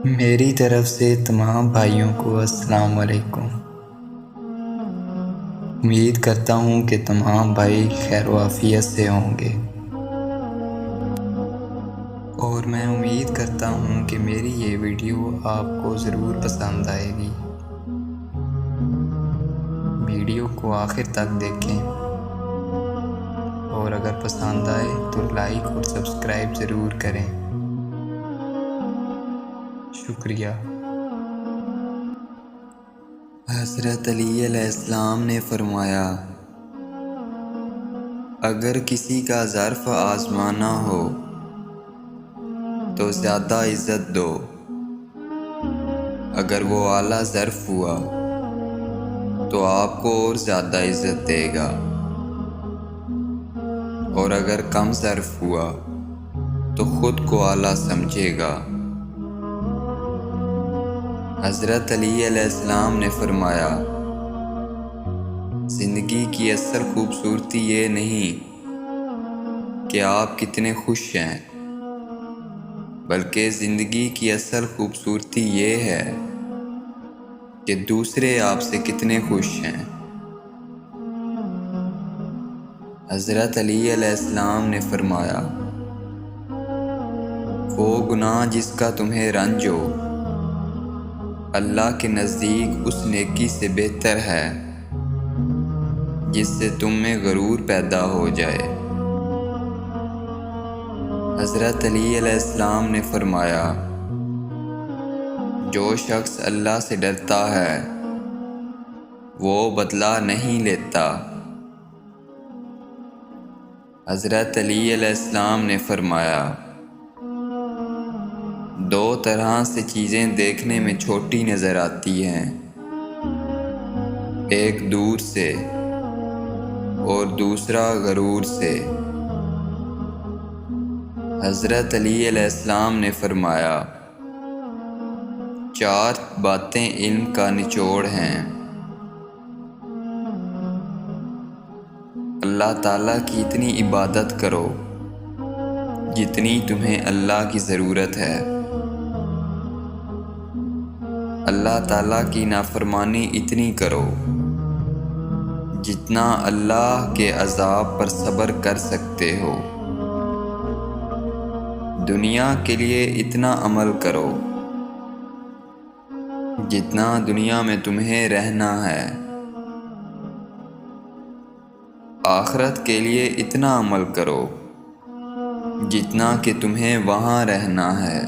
میری طرف سے تمام بھائیوں کو السلام علیکم۔ امید کرتا ہوں کہ تمام بھائی خیر و عافیت سے ہوں گے، اور میں امید کرتا ہوں کہ میری یہ ویڈیو آپ کو ضرور پسند آئے گی۔ ویڈیو کو آخر تک دیکھیں، اور اگر پسند آئے تو لائک اور سبسکرائب ضرور کریں۔ شکریہ۔ حضرت علی علیہ السلام نے فرمایا، اگر کسی کا ظرف آزمانا ہو تو زیادہ عزت دو، اگر وہ اعلیٰ ظرف ہوا تو آپ کو اور زیادہ عزت دے گا، اور اگر کم ظرف ہوا تو خود کو اعلیٰ سمجھے گا۔ حضرت علی علیہ السلام نے فرمایا، زندگی کی اصل خوبصورتی یہ نہیں کہ آپ کتنے خوش ہیں، بلکہ زندگی کی اصل خوبصورتی یہ ہے کہ دوسرے آپ سے کتنے خوش ہیں۔ حضرت علی علیہ السلام نے فرمایا، وہ گناہ جس کا تمہیں رنج ہو اللہ کے نزدیک اس نیکی سے بہتر ہے جس سے تم میں غرور پیدا ہو جائے۔ حضرت علی علیہ السلام نے فرمایا، جو شخص اللہ سے ڈرتا ہے وہ بدلہ نہیں لیتا۔ حضرت علی علیہ السلام نے فرمایا، دو طرح سے چیزیں دیکھنے میں چھوٹی نظر آتی ہیں، ایک دور سے اور دوسرا غرور سے۔ حضرت علی علیہ السلام نے فرمایا، چار باتیں علم کا نچوڑ ہیں، اللہ تعالیٰ کی اتنی عبادت کرو جتنی تمہیں اللہ کی ضرورت ہے، اللہ تعالیٰ کی نافرمانی اتنی کرو جتنا اللہ کے عذاب پر صبر کر سکتے ہو، دنیا کے لیے اتنا عمل کرو جتنا دنیا میں تمہیں رہنا ہے، آخرت کے لیے اتنا عمل کرو جتنا کہ تمہیں وہاں رہنا ہے۔